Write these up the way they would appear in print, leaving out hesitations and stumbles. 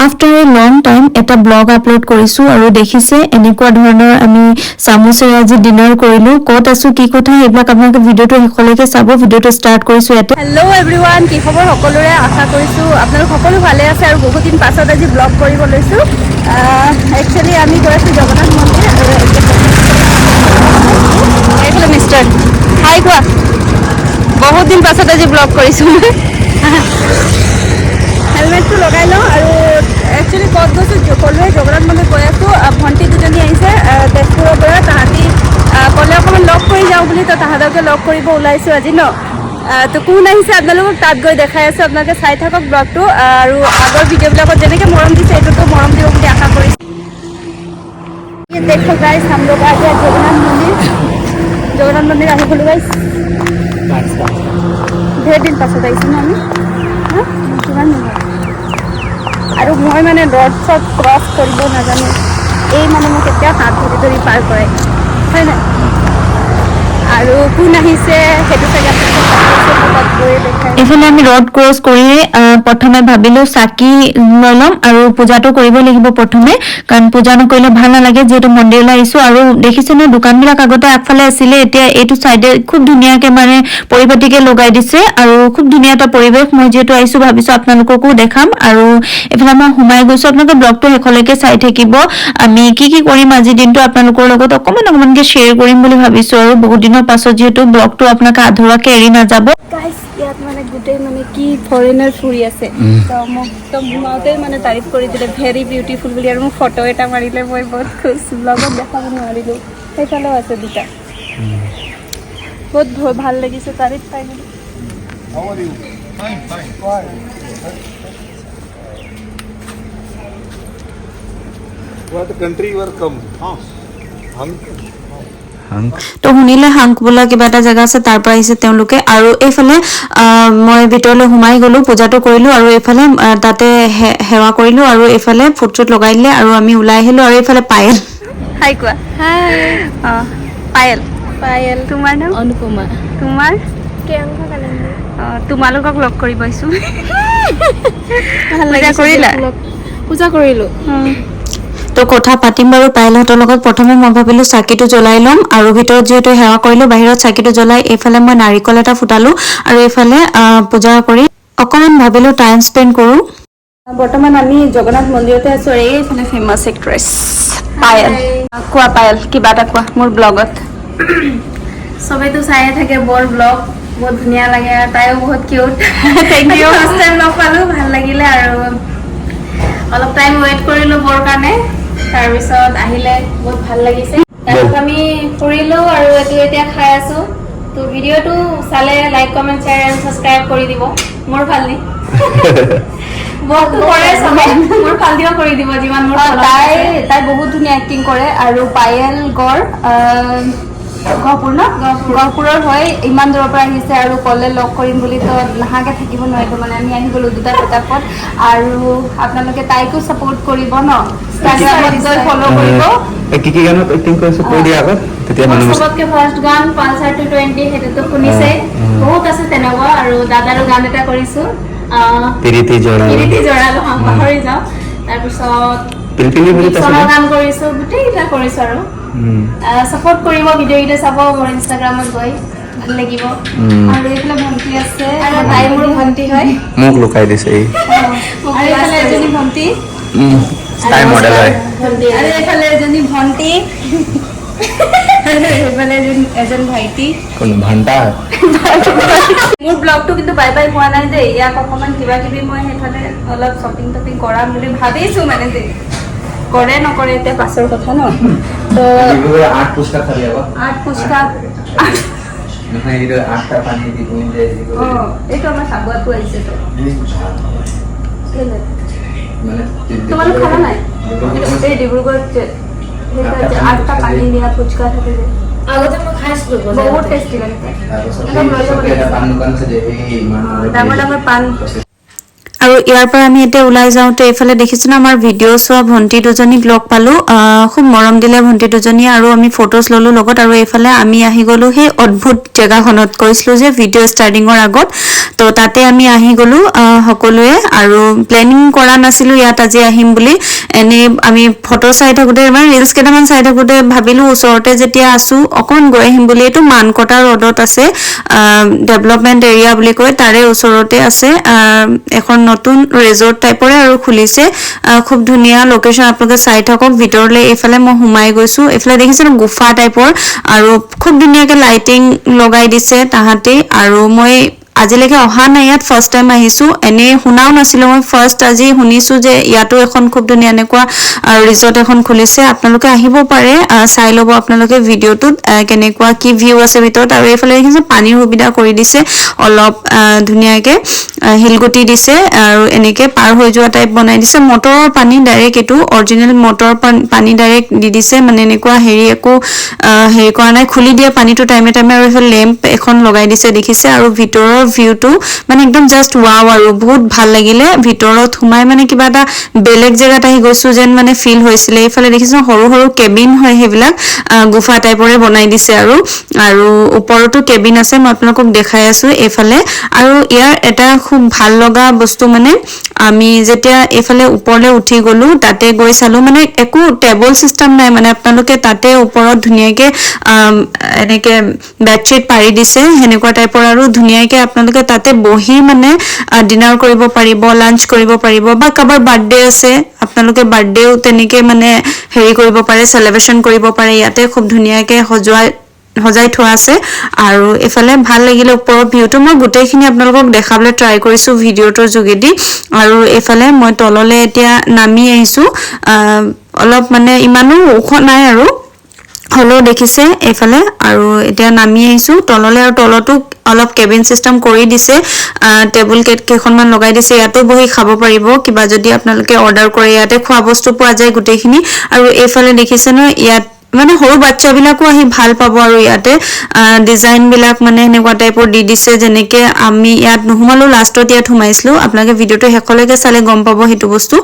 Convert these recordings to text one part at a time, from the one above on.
After a long time এটা blog upload কৰিছো আৰু দেখিছে এনেকুৱা ধৰণৰ আমি চামুচেৰে আজি ডিনাৰ কৰিলো ক'ত আছো কি কথা এইবিলাক আপোনালোকে ভিডিঅ'টো শেষলৈকে চাব ভিডিঅ'টো ষ্টাৰ্ট কৰিছো ইয়াতে হেল্ল' এভৰিৱান কি খবৰ সকলোৰে আশা কৰিছোঁ আপোনালোক সকলো ভালে আছে আৰু বহুত দিন পাছত আজি ব্লগ কৰিব লৈছোঁ একচুৱেলি আমি গৈ আছোঁ জগন্নাথ মন্দিৰ আৰু এইফালে মিষ্টাৰ হাই কোৱা বহুত দিন পাছত আজি ব্লগ কৰিছোঁ হেলমেটটো লগাই লওঁ আৰু একচুৱেলি ক'ত গৈছোঁ ক'লোৱে জগন্নাথ মন্দিৰ গৈ আছোঁ ভণ্টি দুজনী আহিছে তেজপুৰৰ পৰা তাহাঁতি ক'লে অকণমান লগ কৰি যাওঁ বুলি তো তাহাঁতকে লগ কৰিব ওলাইছোঁ আজি ন তো কোন আহিছে আপোনালোকক তাত গৈ দেখাই আছোঁ আপোনালোকে চাই থাকক ব্লগটো আৰু আগৰ ভিডিঅ'বিলাকত যেনেকৈ মৰম দিছে এইটোতো মৰম দিব বুলি আশা কৰিছোঁ দেখো গাইছ हम लोग आ गए জগন্নাথ মন্দিৰ আহি গ'লোঁ গাইছ ঢেৰ দিন পাছত আহিছোঁ ন আমি কিমান দিন আৰু মই মানে ৰড চড ক্ৰছ কৰিব নাজানো এই মানে মোক কেতিয়াও হাত ধৰি ধৰি পাৰ কৰে হয় নাই আৰু কোন আহিছে সেইটো চাগে এইফালে আমি ৰড ক্ৰছ কৰি প্ৰথমে ভাবিলো চাকি লৈ ল'ম আৰু পূজাটো কৰিব লাগিব প্ৰথমে কাৰণ পূজা নকৰিলে ভাল নালাগে যিহেতু মন্দিৰলৈ আহিছো আৰু দেখিছে নে দোকানবিলাক আগতে আগফালে আছিলে এতিয়া এইটো চাইডে খুব ধুনীয়াকে মানে পৰিপাটিকে লগাই দিছে আৰু খুব ধুনীয়া এটা পৰিৱেশ মই যিহেতু আহিছো ভাবিছো আপোনালোককো দেখাম আৰু এইফালে মই সোমাই গৈছো আপোনালোকে ব্লগটো শেষলৈকে চাই থাকিব আমি কি কি কৰিম আজি দিনটো আপোনালোকৰ লগত অকমানকে শ্বেয়াৰ কৰিম বুলি ভাবিছো আৰু বহুত দিনৰ পাছত যিহেতু ব্লগটো আপোনালোকে আধৰুৱাকে এৰি নাযাব গাইছ ইয়াত মানে গোটেই মানে কি ফৰেনাৰ ফুৰি আছে তো মোক তো ঘুমাওঁতে মানে তাৰিফ কৰি দিলে ভেৰি বিউটিফুল বুলি আৰু মোক ফটো এটা মাৰিলে মই বহুত খুচ ব্লগত দেখাব নোৱাৰিলোঁ সেইফালেও আছে দুটা বহুত ভাল লাগিছে তাৰিফ পাই মেলি What country you are come? তো শুনিলে হাংক বোলা কিবা এটা জেগা আছে তাৰ পৰা আহিছে তেওঁলোকে আৰু এইফালে মই ভিতৰলৈ সোমাই গলো পূজাটো কৰিলো আৰু এইফালে তাতে সেৱা কৰিলো আৰু এইফালে ফুটচুট লগাই দিলে আৰু আমি ওলাই আহিলো আৰু এইফালে পায়েল হাই কোৱা হাই পায়েল পায়েল তোমাৰ নাম অনুপমা তোমাৰ প্ৰিয়ংকা কালেণ্ডি তোমালোকক লগ কৰি পাইছোঁ পূজা কৰিলা পূজা কৰিলোঁ তো কথা পাতিম বাৰু পাইলহঁতৰ লগত প্ৰথমে মই ভাবিলো চাকিটো জ্বলাই ল'ম আৰু ভিতৰত যিহেতু সেৱা কৰিলো বাহিৰত চাকিটো জ্বলাই এইফালে মই নাৰিকল এটা ফুটালো আৰু এইফালে পূজা কৰি অকণমান ভাবিলো টাইম স্পেণ্ড কৰোঁ বৰ্তমান আমি জগন্নাথ মন্দিৰতে আছোঁ আৰু এইফালে ফেমাছ এক্ট্ৰেছ পায়েল কোৱা পায়েল কিবা এটা কোৱা মোৰ ব্লগত চবেইতো চায়ে থাকে বৰ ব্লগ বহুত ধুনীয়া লাগে আৰু তাইও বহুত cute thank you first time লগ পালোঁ ভাল লাগিলে আৰু অলপ টাইম ৱেইট কৰিলোঁ বৰ কাৰণে তাৰপিছত আহিলে বহুত ভাল লাগিছে তাৰপিছত আমি ফুৰিলোঁ আৰু এইটো এতিয়া খাই আছোঁ তো ভিডিঅ'টো চালে like comment share and subscribe কৰি দিব মোৰ ভাল নি কৰে চবে মোৰ ভাল দিব কৰি দিব যিমান মোৰ তাই বহুত ধুনীয়া এক্টিং কৰে আৰু পায়েল গড় গহপুৰ ন গহপুৰৰ হয় ইমান দূৰৰ পৰা আহিছে আৰু ক'লে লগ কৰিম বুলি তো নাহাকৈ থাকিব নোৱাৰিলোঁ মানে আমি আহি গ'লোঁ দুটা কিতাপত আৰু আপোনালোকে তাইকো ছাপোৰ্ট কৰিব ন ইনষ্টাগ্ৰামত গৈ ফ'ল' কৰিব কি কি গানত এক্টিং কৰিছো কৈ দিয়া আগত তেতিয়া মানুহ চবতকৈ ফাৰ্ষ্ট গান পালচাৰ 220 সেইটোতো শুনিছে বহুত আছে তেনেকুৱা আৰু দাদাৰো গান এটা কৰিছোঁ পিৰিতি জৰালো পাহৰি যাওঁ তাৰপিছত পিলপিলিৰ গান কৰিছোঁ গোটেইকেইটা কৰিছোঁ আৰু ছাপোৰ্ট কৰিব ভিডিঅ'কেইটা চাব মোৰ ইনষ্টাগ্ৰামত গৈ ভাল লাগিব আৰু এইফালে ভণ্টি আছে আৰু তাই মোৰ ভণ্টি হয় মোক লুকাই দিছে এই আৰু এইফালে এজনী ভণ্টি তাই মডেল হয় আৰু এইফালে এজনী ভণ্টি সেইফালে এজন ভাইটি কোন ভণ্টা মোৰ ব্লগটো কিন্তু বাই বাই হোৱা নাই দেই ইয়াক অকণমান কিবা কিবি মই সেইফালে অলপ শ্বপিং টপিং কৰাম বুলি ভাবিছোঁ মানে দেই কৰে নকৰে এতিয়া পাছৰ কথা ন তো 8 পুষ্কা খালি আকৌ 8 পুষ্কা নহয় এইটো 8টা পানী দি বনি যায় এইটো আমাৰ চাবুৱাটো আহিছে তো মানে তোমালোক খালা নাই এই ডিব্ৰুগড়ত 8টা পানী দিয়া ফুচকা থাকে যে আগতে মই খাইছিলোঁ বহুত টেষ্টি লাগে পান দোকান আছে যে এই ডাঙৰ ডাঙৰ পাণ আৰু ইয়াৰ পৰা আমি এতিয়া ওলাই যাওঁতে এইফালে দেখিছো না আমাৰ ভিডিঅ' চোৱা ভণ্টি দুজনীক লগ পালো খুব মৰম দিলে ভণ্টি দুজনী আৰু আমি ফটোজ ললো লগত আৰু এইফালে আমি আহি গলো সেই অদ্ভুত জেগাখনত কৈছিলো যে ভিডিঅ' ষ্টাৰ্টিঙৰ আগত তো তাতে আমি আহি গলো সকলোৱে আৰু প্লেনিং কৰা নাছিলো ইয়াত আজি আহিম বুলি এনে আমি ফটো চাই থাকোতে মানে ৰিলছ কেইটামান চাই থাকোতে ভাবিলো ওচৰতে যেতিয়া আছো অকণ গৈ আহিম বুলি এইটো মানকটা ৰডত আছে ডেভেলপমেন্ট এৰিয়া বুলি কয় তাৰে ওচৰতে আছে এখন নতুন ৰিজৰ্ট টাইপৰে আৰু খুলিছে খুব ধুনীয়া লোকেশন আপোনালোকে চাই থাকক ভিতৰলে এইফালে মই সোমাই গৈছো এইফালে দেখিছেনে গুফা টাইপৰ আৰু খুব ধুনীয়াকে লাইটিং লগাই দিছে তাহাঁতে আৰু মই আজিলৈকে অহা নাই ইয়াত ফাৰ্ষ্ট টাইম আহিছো এনে শুনাও নাছিলো মই ফাৰ্ষ্ট আজি শুনিছো যে ইয়াতো এখন খুব ধুনীয়া এনেকুৱা ৰিজৰ্ট এখন খুলিছে আপোনালোকে আহিব পাৰে চাই ল'ব আপোনালোকে ভিডিঅ'টোত কেনেকুৱা কি ভিউ আছে ভিতৰত আৰু এইফালে দেখিছে পানীৰ সুবিধা কৰি দিছে অলপ ধুনীয়াকে হিলগুটি দিছে আৰু এনেকে পাৰ হৈ যোৱা টাইপ বনাই দিছে মটৰৰ পানী ডাইৰেক্ট এইটো অৰিজিনেল মটৰৰ পানী ডাইৰেক্ট দি দিছে মানে এনেকুৱা হেৰি একো হেৰি কৰা নাই খুলি দিয়ে পানীটো টাইমে টাইমে আৰু এইফালে লেম্প এখন লগাই দিছে দেখিছে আৰু ভিতৰৰ ভিউটো মানে একদম জাষ্ট ৱাও আৰু বহুত ভাল লাগিলে ভিতৰত সোমাই মানে কিবা এটা বেলেগ জেগাত আহি গৈছো যেন মানে ফিল হৈছিলে এইফালে দেখিছো সৰু সৰু কেবিন হয় সেইবিলাক গুফা টাইপৰে বনাই দিছে আৰু ওপৰতো কেবিন আছে মই আপোনালোকক দেখাই আছো এইফালে আৰু ইয়াৰ এটা খুব ভাল লগা বস্তু মানে আমি যেতিয়া এইফালে ওপৰলে উঠি গলো তাতে গৈ চালো মানে একো টেবল সিস্টেম নাই মানে আপোনালোকে তাতে ওপৰত ধুনীয়াকে এনেকে বেডশিট পাৰি দিছে হেনেকুৱা টাইপৰ আৰু ধুনীয়াকে আপোনালোকে তাতে বহি মানে ডিনাৰ কৰিব পাৰিব লাঞ্চ কৰিব পাৰিব বা কাবাৰ বাৰ্থডে আছে আপোনালোকে বাৰ্থডেও তেনেকে মানে হেৰি কৰিব পাৰে সেলিব্ৰেশন কৰিব পাৰে ইয়াতে খুব ধুনীয়াকে সজাই থোৱা আছে আৰু এফালে ভাল লাগিলে ওপৰৰ ভিউটো মই গোটেইখিনি আপোনালোকক দেখাবলৈ ট্ৰাই কৰিছো ভিডিঅ'টোৰ যোগেদি আৰু এফালে মই তললে এতিয়া নামি আহিছো অলপ মানে ইমানো ওখ নাই আৰু হলো দেখিছে এফালে আৰু এতিয়া নামি আহিছো তললে আৰু তলতো অলপ কেবিন সিস্টেম কৰি দিছে টেবুল কেইখনমান লগাই দিছে ইয়াতে বহি খাব পাৰিব কিবা যদি আপোনালোকে অৰ্ডাৰ কৰে ইয়াতে খোৱা বস্তু পোৱা যায় গোটেইখিনি আৰু এইফালে দেখিছে ন ইয়াত মানে সৰু বাচ্চাবিলাকো আহি ভাল পাব আৰু ইয়াতে ডিজাইন বিলাক মানে এনেকুৱা টাইপৰ দি দিছে যেনেকে আমি ইয়াত নহমালো লাষ্টত ইয়াত সোমাইছিলো আপোনালোকে ভিডিঅ'টো শেষলৈকে চালে গম পাব হেতু বস্তু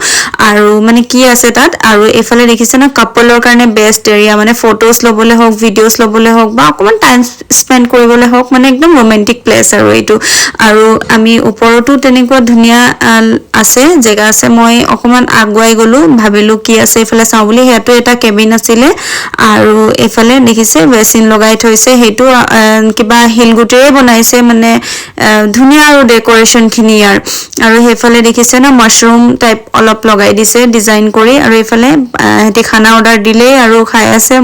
আৰু মানে কি আছে তাত আৰু এফালে দেখিছে না কাপলৰ কাৰণে বেষ্ট এৰিয়া মানে ফটোজ লবলৈ হওক ভিডিঅ'জ লবলৈ হওক বা অকমান টাইম স্পেন্ড কৰিবলৈ হওক মানে একদম ৰোমান্টিক প্লেস আৰু এইটো আৰু আমি ওপৰতো তেনেকুৱা ধুনীয়া আছে জেগা আছে মই অকমান আগুৱাই গলো ভাবিলো কি আছে এফালে চাও বুলি হেতু এটা কেবিন আছিলে আৰু এফালে দেখিছে বেচিন লগাই থৈছে হেতু কিবা হিলগুটেৰে বনাইছে মানে ধুনীয়া আৰু ডেকোৰেশন খিনি ইয়াৰ আৰু হেফালে দেখিছে না মাশৰুম টাইপ অলপ লগাই দিছে ডিজাইন কৰি আৰু এফালে হেতি খানা অৰ্ডাৰ দিলে আৰু খাই আছে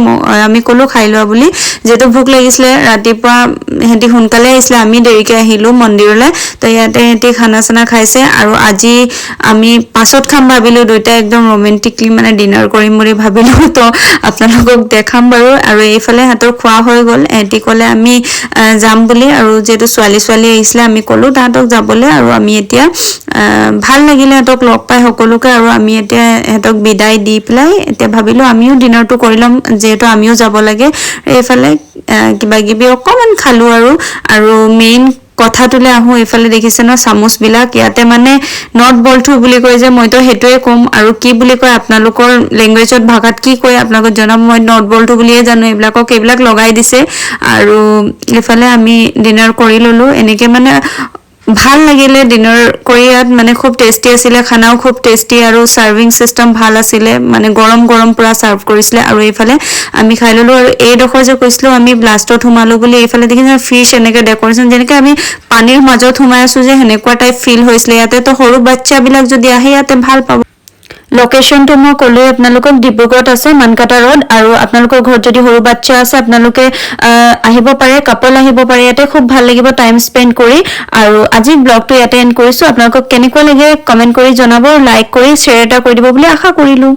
আমি কলো খাই লোৱা বুলি যেটো ভুক লাগিছিলে ৰাতিপুৱা হেতি সোনকালে আহিছিলে আমি দেৰিকে আহিলো মন্দিৰলৈ তো ইয়াতে হেতি খানা চানা খাইছে আৰু আজি আমি পাছত খাম ভাবিলো দুইটা একদম ৰোমান্টিকলি মানে ডিনাৰ কৰিম বুলি ভাবিলো তো আপোনালোকক দেখাম বাৰু আৰু এইফালে হাতৰ খোৱা হৈ গল এটি কলে আমি যাম বুলি আৰু যেটো ছোৱালী আহিছিলে আমি কলো তাহাতক যাবলৈ আৰু আমি এতিয়া ভাল লাগিলে হাতক লগ পাই সকলোকে আৰু আমি এতিয়া হাতক বিদায় দি পেলাই এতিয়া ভাবিলো আমিও ডিনাৰটো কৰি লম যেটো আমিও যাব লাগে এইফালে কিবা কিবি অকমান খালো আৰু মেইন কথাটোলে আহো এফালে দেখিছে ন চামুচ বিলাক ইয়াতে মানে নট বলথু বুলি কয় যে মইতো হেতুৱে কম আৰু কি বুলি কয় আপোনালোকৰ ল্যাঙ্গুৱেজত ভাষাত কি কয় আপোনালোকক জনাব মই নট বলথু বুলিয়ে জানো এইবিলাক লগাই দিছে আৰু এফালে আমি ডিনাৰ কৰি ললো এনেকে মানে ভাল লাগিলে ডিনাৰ কৰি ইয়াত মানে খুব টেস্টি আছিলে খানাও খুব টেস্টি আৰু সাৰ্ভিং সিস্টেম ভাল আছিলে মানে গৰম পুৰা সাৰ্ভ কৰিছিলে আৰু এইফালে আমি খাই ললো আৰু এই ডখৰ যে কৈছিলো আমি ব্লাষ্টত সোমালো বুলি এইফালে দেখিছে ফিশ এনেকে ডেকোৰেশন যেনেকে আমি পানীৰ মাজত সোমাই আছো যে হেনেকুৱা টাইপ ফিল হৈছিলে ইয়াতে তো সৰু বাচ্চাবিলাক যদি আহে ইয়াতে ভাল পাব লোকেশনটো মই কলো আপোনালোকক ডিব্ৰুগড়ত আছে মানকাটা ৰোড আৰু আপোনালোকৰ ঘৰত যদি সৰু বাচ্চা আছে আপোনালোকে আহিব পাৰে কাপল আহিব পাৰে ইয়াতে খুব ভাল লাগিব টাইম স্পেন্ড কৰি আৰু আজি ব্লগটো ইয়াতে এন্ড কৰিছো আপোনালোকক কেনেকুৱা লাগে কমেন্ট কৰি জনাব লাইক কৰি শ্বেয়াৰ এটা কৰি দিব বুলি আশা কৰিলো